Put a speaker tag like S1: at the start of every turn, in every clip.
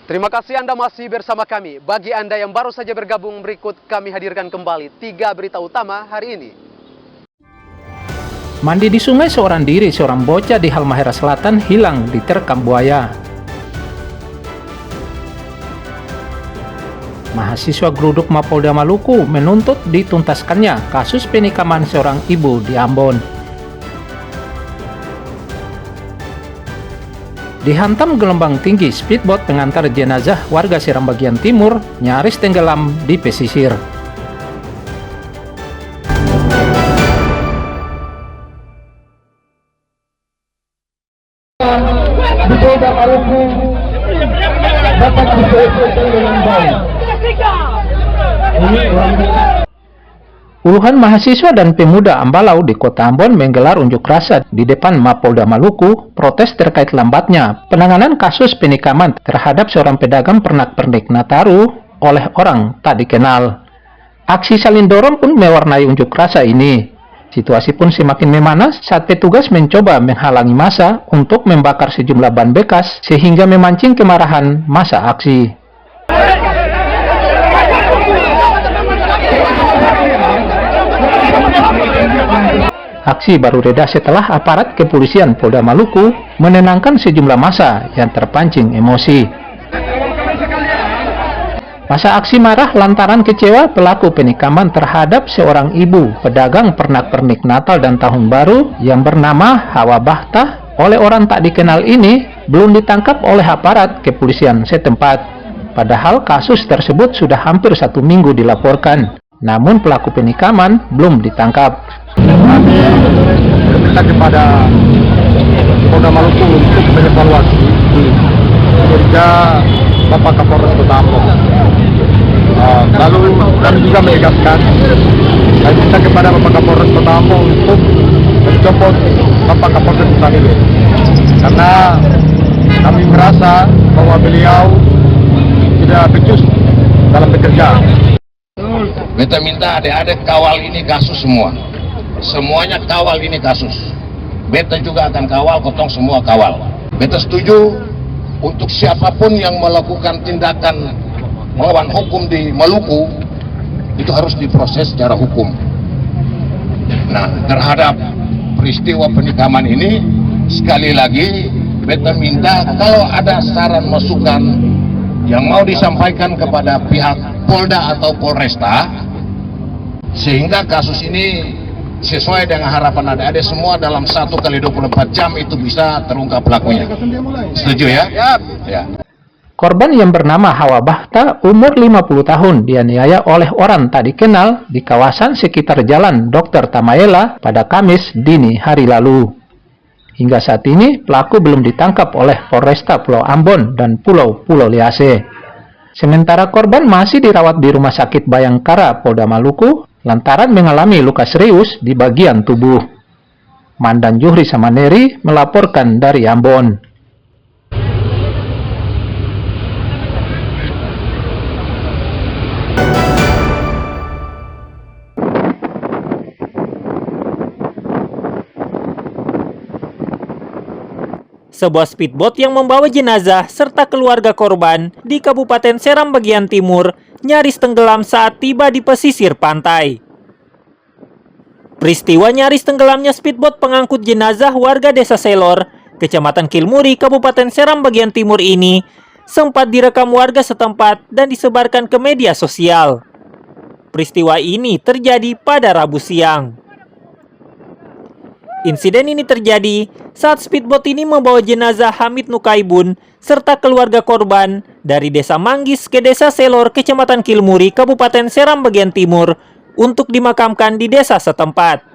S1: Terima kasih Anda masih bersama kami. Bagi Anda yang baru saja bergabung, berikut kami hadirkan kembali 3 berita utama hari ini.
S2: Mandi di sungai seorang diri, seorang bocah di Halmahera Selatan hilang diterkam buaya. Mahasiswa Geruduk Mapolda Maluku menuntut dituntaskannya kasus penikaman seorang ibu di Ambon. Dihantam gelombang tinggi, speedboat pengantar jenazah warga Seram bagian timur nyaris tenggelam di pesisir.
S3: Di Polda Maluku dapat diselesaikan dengan baik.
S2: Puluhan mahasiswa dan pemuda Ambalau di Kota Ambon menggelar unjuk rasa di depan Mapolda Maluku protes terkait lambatnya penanganan kasus penikaman terhadap seorang pedagang pernak-pernik Nataru oleh orang tak dikenal. Aksi saling dorong pun mewarnai unjuk rasa ini. Situasi pun semakin memanas saat petugas mencoba menghalangi massa untuk membakar sejumlah ban bekas sehingga memancing kemarahan massa aksi. Aksi baru reda setelah aparat kepolisian Polda Maluku menenangkan sejumlah massa yang terpancing emosi. Massa aksi marah lantaran kecewa pelaku penikaman terhadap seorang ibu pedagang pernak-pernik Natal dan Tahun Baru yang bernama Hawa Bahtah oleh orang tak dikenal ini belum ditangkap oleh aparat kepolisian setempat. Padahal kasus tersebut sudah hampir 1 minggu dilaporkan, namun pelaku penikaman belum ditangkap.
S3: Kami meminta kepada Polda Maluku untuk mengevaluasi kerja Bapak Kapolres Kota Ambon. Lalu kami juga menegaskan, kami minta kepada Bapak Kapolres Kota Ambon untuk mencopot Bapak Kapolres Kota ini, karena kami merasa bahwa beliau tidak becus dalam bekerja.
S4: Beta minta adik-adik kawal ini kasus semua. Semuanya kawal ini kasus. Beta juga akan kawal, kotong semua kawal. Beta setuju untuk siapapun yang melakukan tindakan melawan hukum di Maluku itu harus diproses secara hukum. Nah, terhadap peristiwa penikaman ini sekali lagi beta minta kalau ada saran masukan yang mau disampaikan kepada pihak Polda atau Polresta sehingga kasus ini sesuai dengan harapan adik-adik semua dalam 1x24 jam itu bisa terungkap pelakunya. Setuju ya? Ya.
S2: Korban yang bernama Hawa Bahtah umur 50 tahun dianiaya oleh orang tak dikenal di kawasan sekitar Jalan Dr. Tamaela pada Kamis dini hari lalu. Hingga saat ini pelaku belum ditangkap oleh Polresta Pulau Ambon dan Pulau Liase. Sementara korban masih dirawat di Rumah Sakit Bayangkara Polda Maluku lantaran mengalami luka serius di bagian tubuh. Mandan Juhri Samaneri melaporkan dari Ambon.
S5: Sebuah speedboat yang membawa jenazah serta keluarga korban di Kabupaten Seram bagian timur nyaris tenggelam saat tiba di pesisir pantai. Peristiwa nyaris tenggelamnya speedboat pengangkut jenazah warga Desa Selor, Kecamatan Kilmuri, Kabupaten Seram bagian timur ini sempat direkam warga setempat dan disebarkan ke media sosial. Peristiwa ini terjadi pada Rabu siang. Insiden ini terjadi saat speedboat ini membawa jenazah Hamid Nukaibun serta keluarga korban dari Desa Manggis ke Desa Selor, Kecamatan Kilmuri, Kabupaten Seram bagian timur untuk dimakamkan di desa setempat.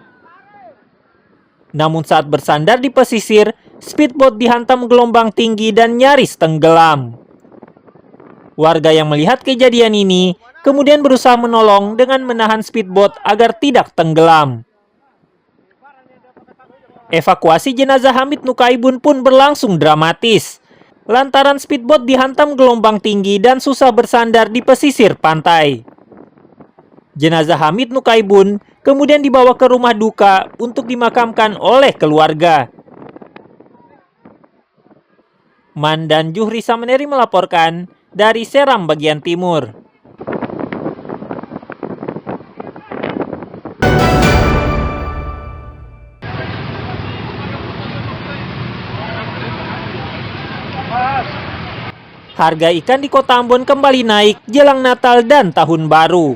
S5: Namun saat bersandar di pesisir, speedboat dihantam gelombang tinggi dan nyaris tenggelam. Warga yang melihat kejadian ini kemudian berusaha menolong dengan menahan speedboat agar tidak tenggelam. Evakuasi jenazah Hamid Nukaibun pun berlangsung dramatis, lantaran speedboat dihantam gelombang tinggi dan susah bersandar di pesisir pantai. Jenazah Hamid Nukaibun kemudian dibawa ke rumah duka untuk dimakamkan oleh keluarga. Mandan Juhri Samaneri melaporkan dari Seram bagian timur. Harga ikan di Kota Ambon kembali naik jelang Natal dan Tahun Baru.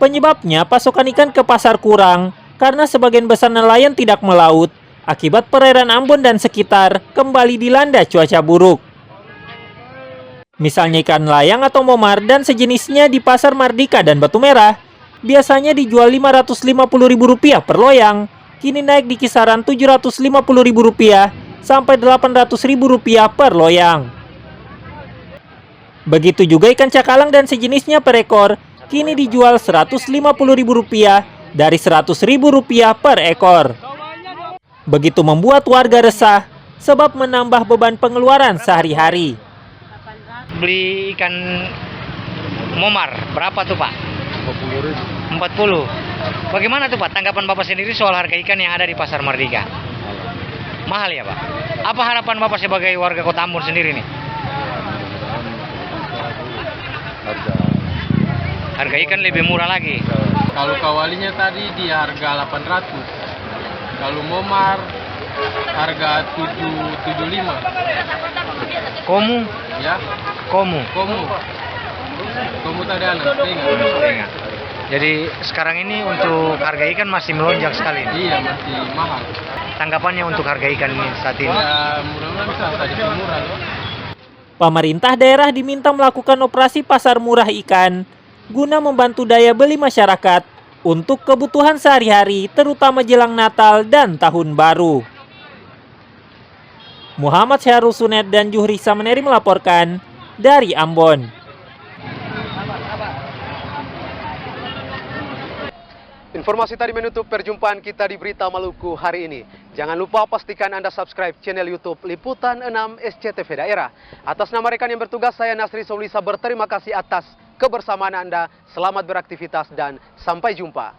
S5: Penyebabnya pasokan ikan ke pasar kurang karena sebagian besar nelayan tidak melaut akibat perairan Ambon dan sekitar kembali dilanda cuaca buruk. Misalnya ikan layang atau momar dan sejenisnya di Pasar Mardika dan Batu Merah biasanya dijual Rp550.000 per loyang, kini naik di kisaran Rp750.000 sampai Rp800.000 per loyang. Begitu juga ikan cakalang dan sejenisnya per ekor, kini dijual Rp150.000 dari Rp100.000 per ekor. Begitu membuat warga resah, sebab menambah beban pengeluaran sehari-hari.
S6: Beli ikan momar, berapa tuh Pak? 40. Bagaimana tuh Pak, tanggapan Bapak sendiri soal harga ikan yang ada di Pasar Mardika? Mahal ya Pak? Apa harapan Bapak sebagai warga Kota Ambon sendiri nih? Harga ikan lebih murah lagi.
S3: Kalau kawalinya tadi di harga 800. Kalau momar harga 775.
S6: Komu?
S3: Ya,
S6: Komu?
S3: Komu tadi anak
S6: Tengah. Jadi sekarang ini untuk harga ikan masih melonjak sekali.
S3: Iya, masih mahal.
S6: Tanggapannya untuk harga ikan ini saat ini?
S3: Ya, mudah-mudahan bisa tadi murah loh.
S5: Pemerintah daerah diminta melakukan operasi pasar murah ikan guna membantu daya beli masyarakat untuk kebutuhan sehari-hari terutama jelang Natal dan Tahun Baru. Muhammad Syahrul Sunet dan Juhri Sameneri melaporkan dari Ambon.
S1: Informasi tadi menutup perjumpaan kita di Berita Maluku hari ini. Jangan lupa pastikan Anda subscribe channel YouTube Liputan 6 SCTV Daerah. Atas nama rekan yang bertugas, saya Nasri Soulisa berterima kasih atas kebersamaan Anda. Selamat beraktivitas dan sampai jumpa.